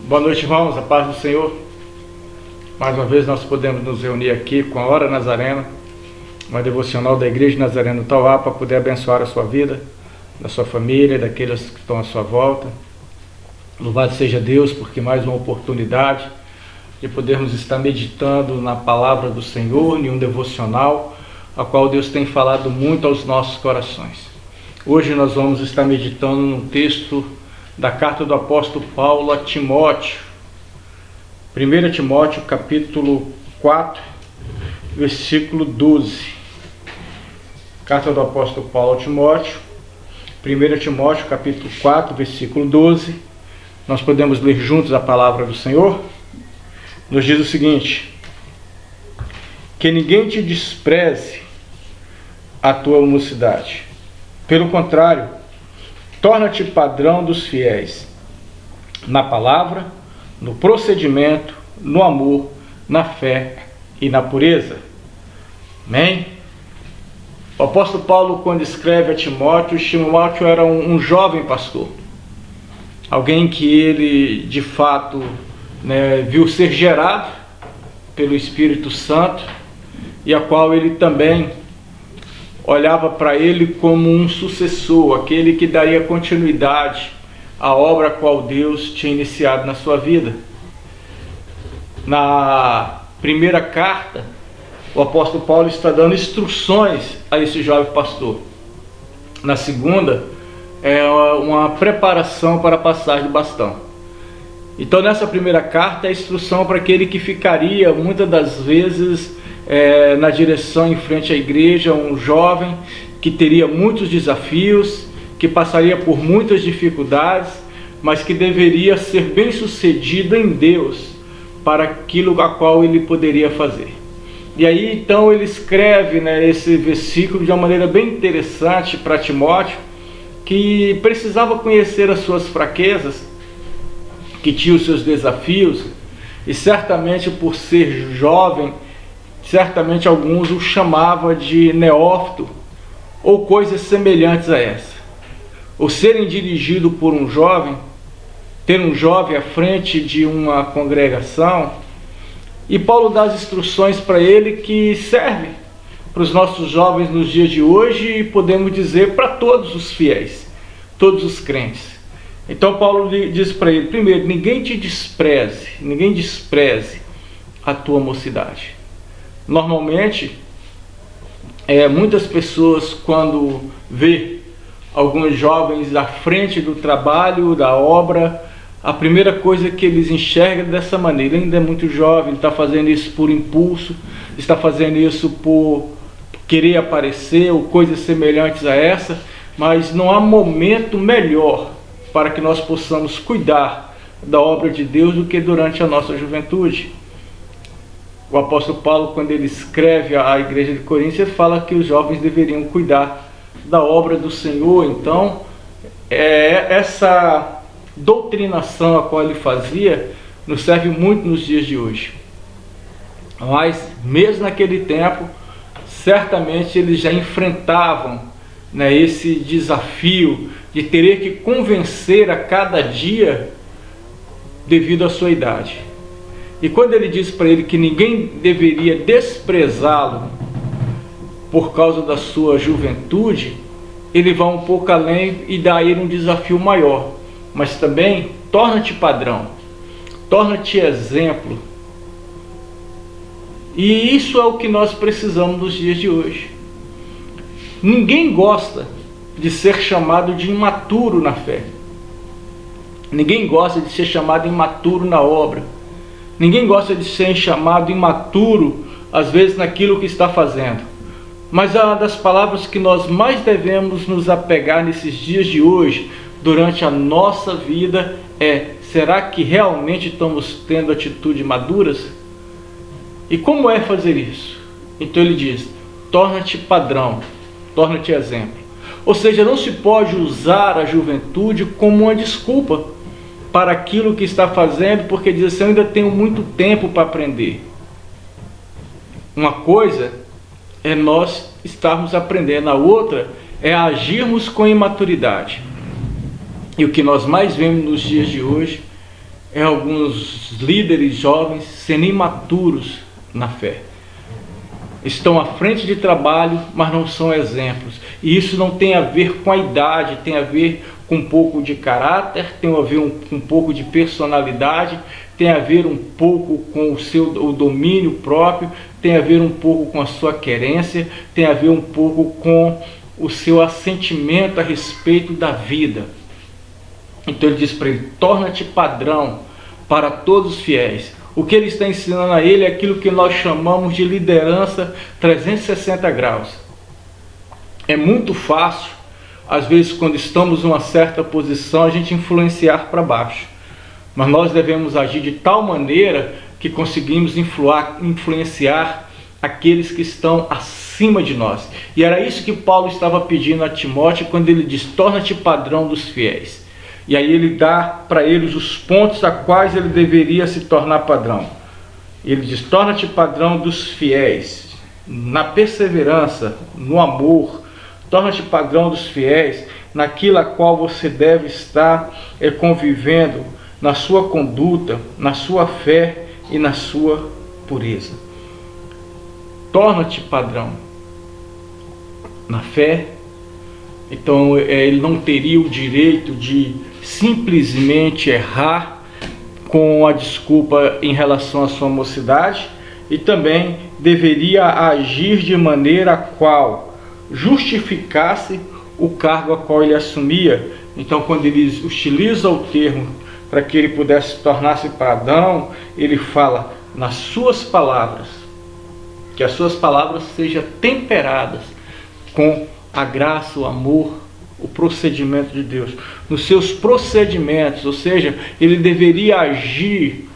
Boa noite, irmãos, a paz do Senhor. Mais uma vez nós podemos nos reunir aqui com a Hora Nazarena, uma devocional da Igreja Nazareno Tauá, para poder abençoar a sua vida, da sua família, daqueles que estão à sua volta. Louvado seja Deus, porque mais uma oportunidade de podermos estar meditando na palavra do Senhor, em um devocional, a qual Deus tem falado muito aos nossos corações. Hoje nós vamos estar meditando num texto da carta do apóstolo Paulo a Timóteo, 1 Timóteo capítulo 4, versículo 12. Carta do apóstolo Paulo a Timóteo, 1 Timóteo capítulo 4, versículo 12. Nós podemos ler juntos a palavra do Senhor. Nos diz o seguinte: que ninguém te despreze a tua mocidade. Pelo contrário, torna-te padrão dos fiéis, na palavra, no procedimento, no amor, na fé e na pureza. Amém? O apóstolo Paulo, quando escreve a Timóteo, Timóteo era um jovem pastor. Alguém que ele, de fato, viu ser gerado pelo Espírito Santo, e a qual ele também olhava para ele como um sucessor, aquele que daria continuidade à obra a qual Deus tinha iniciado na sua vida. Na primeira carta, o apóstolo Paulo está dando instruções a esse jovem pastor. Na segunda, é uma preparação para a passagem do bastão. Então, nessa primeira carta, é a instrução para aquele que ficaria, muitas das vezes, na direção em frente à igreja, um jovem que teria muitos desafios, que passaria por muitas dificuldades, mas que deveria ser bem sucedido em Deus para aquilo a qual ele poderia fazer. E aí então ele escreve esse versículo de uma maneira bem interessante para Timóteo, que precisava conhecer as suas fraquezas, que tinha os seus desafios, e certamente por ser jovem, certamente alguns o chamavam de neófito, ou coisas semelhantes a essa. Ou serem dirigidos por um jovem, ter um jovem à frente de uma congregação, e Paulo dá as instruções para ele que servem para os nossos jovens nos dias de hoje, e podemos dizer para todos os fiéis, todos os crentes. Então Paulo diz para ele: primeiro, ninguém te despreze, ninguém despreze a tua mocidade. Normalmente, muitas pessoas, quando vê alguns jovens à frente do trabalho, da obra, a primeira coisa que eles enxergam dessa maneira: ele ainda é muito jovem, está fazendo isso por impulso, está fazendo isso por querer aparecer, ou coisas semelhantes a essa, mas não há momento melhor para que nós possamos cuidar da obra de Deus do que durante a nossa juventude. O apóstolo Paulo, quando ele escreve à igreja de Coríntios, ele fala que os jovens deveriam cuidar da obra do Senhor. Então, essa doutrinação a qual ele fazia nos serve muito nos dias de hoje. Mas, mesmo naquele tempo, certamente eles já enfrentavam esse desafio de ter que convencer a cada dia devido à sua idade. E quando ele diz para ele que ninguém deveria desprezá-lo por causa da sua juventude, ele vai um pouco além e dá a ele um desafio maior. Mas também, torna-te padrão, torna-te exemplo. E isso é o que nós precisamos nos dias de hoje. Ninguém gosta de ser chamado de imaturo na fé. Ninguém gosta de ser chamado imaturo na obra. Ninguém gosta de ser chamado imaturo, às vezes, naquilo que está fazendo. Mas uma das palavras que nós mais devemos nos apegar nesses dias de hoje, durante a nossa vida, será que realmente estamos tendo atitudes maduras? E como é fazer isso? Então ele diz: torna-te padrão, torna-te exemplo. Ou seja, não se pode usar a juventude como uma desculpa para aquilo que está fazendo, porque diz assim: eu ainda tenho muito tempo para aprender. Uma coisa é nós estarmos aprendendo, a outra é agirmos com imaturidade. E o que nós mais vemos nos dias de hoje é alguns líderes jovens sendo imaturos na fé. Estão à frente de trabalho, mas não são exemplos. E isso não tem a ver com a idade, tem a ver com um pouco de caráter, tem a ver com um pouco de personalidade, tem a ver um pouco com o domínio próprio, tem a ver um pouco com a sua querência, tem a ver um pouco com o seu assentimento a respeito da vida. Então ele diz para ele: torna-te padrão para todos os fiéis. O que ele está ensinando a ele é aquilo que nós chamamos de liderança 360 graus. É muito fácil, às vezes, quando estamos em uma certa posição, a gente influenciar para baixo. Mas nós devemos agir de tal maneira que conseguimos influenciar aqueles que estão acima de nós. E era isso que Paulo estava pedindo a Timóteo quando ele diz: torna-te padrão dos fiéis. E aí ele dá para eles os pontos a quais ele deveria se tornar padrão. Ele diz: torna-te padrão dos fiéis, na perseverança, no amor. Torna-te padrão dos fiéis, naquilo a qual você deve estar convivendo, na sua conduta, na sua fé e na sua pureza. Torna-te padrão na fé. Então ele não teria o direito de simplesmente errar com a desculpa em relação à sua mocidade, e também deveria agir de maneira a qual justificasse o cargo a qual ele assumia. Então, quando ele utiliza o termo para que ele pudesse tornar-se padrão, ele fala nas suas palavras, que as suas palavras sejam temperadas com a graça, o amor, o procedimento de Deus. Nos seus procedimentos, ou seja, ele deveria agir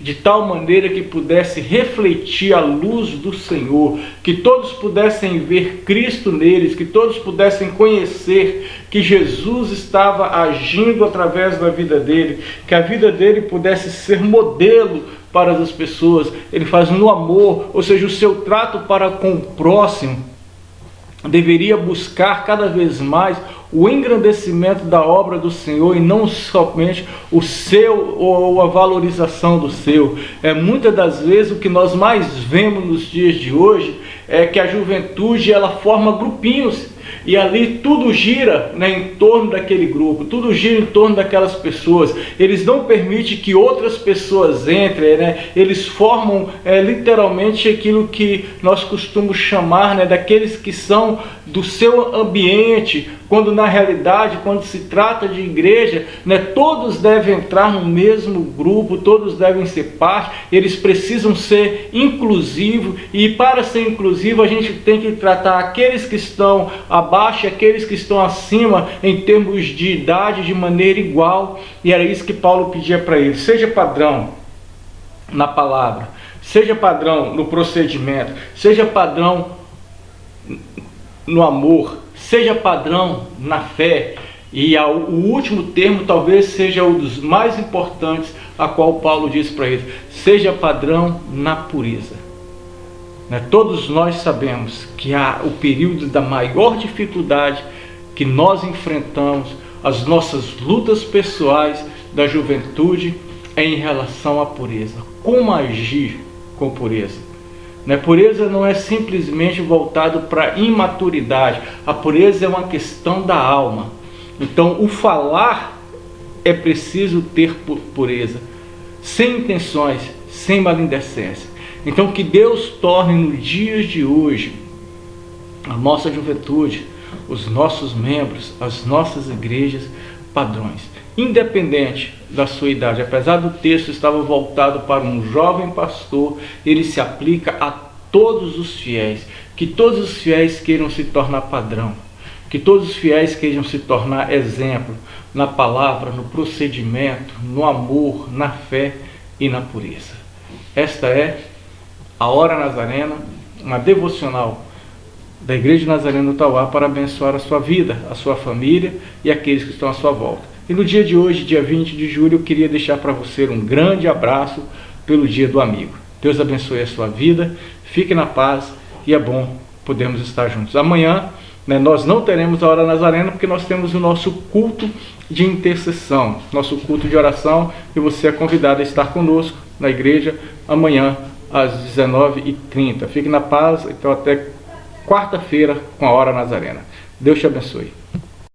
de tal maneira que pudesse refletir a luz do Senhor, que todos pudessem ver Cristo neles, que todos pudessem conhecer que Jesus estava agindo através da vida dele, que a vida dele pudesse ser modelo para as pessoas. Ele faz no amor, ou seja, o seu trato para com o próximo deveria buscar cada vez mais o engrandecimento da obra do Senhor e não somente o seu ou a valorização do seu. Muitas das vezes o que nós mais vemos nos dias de hoje é que a juventude ela forma grupinhos e ali tudo gira, em torno daquele grupo, tudo gira em torno daquelas pessoas. Eles não permitem que outras pessoas entrem, Eles formam literalmente aquilo que nós costumamos chamar, daqueles que são do seu ambiente, quando na realidade, quando se trata de igreja, todos devem entrar no mesmo grupo, todos devem ser parte, eles precisam ser inclusivos, e para ser inclusivo a gente tem que tratar aqueles que estão abaixo e aqueles que estão acima em termos de idade de maneira igual. E era isso que Paulo pedia para eles: seja padrão na palavra, seja padrão no procedimento, seja padrão no amor, seja padrão na fé. E o último termo talvez seja um dos mais importantes, a qual Paulo diz para eles: seja padrão na pureza. Todos nós sabemos que há o período da maior dificuldade que nós enfrentamos, as nossas lutas pessoais da juventude é em relação à pureza. Como agir com pureza? Pureza não é simplesmente voltado para a imaturidade. A pureza é uma questão da alma. Então, o falar é preciso ter pureza, sem intenções, sem malindecência. Então, que Deus torne nos dias de hoje a nossa juventude, os nossos membros, as nossas igrejas padrões, independente da sua idade. Apesar do texto estava voltado para um jovem pastor, ele se aplica a todos os fiéis. Que todos os fiéis queiram se tornar padrão, que todos os fiéis queiram se tornar exemplo na palavra, no procedimento, no amor, na fé e na pureza. Esta é a Hora Nazarena, uma devocional da Igreja Nazarena do Tauá para abençoar a sua vida, a sua família e aqueles que estão à sua volta. E no dia de hoje, dia 20 de julho, eu queria deixar para você um grande abraço pelo Dia do Amigo. Deus abençoe a sua vida, fique na paz e é bom podermos estar juntos. Amanhã né? Nós não teremos a hora nazarena porque nós temos o nosso culto de intercessão, nosso culto de oração, e você é convidado a estar conosco na igreja amanhã às 19h30. Fique na paz, então até quarta-feira com a hora nazarena. Deus te abençoe.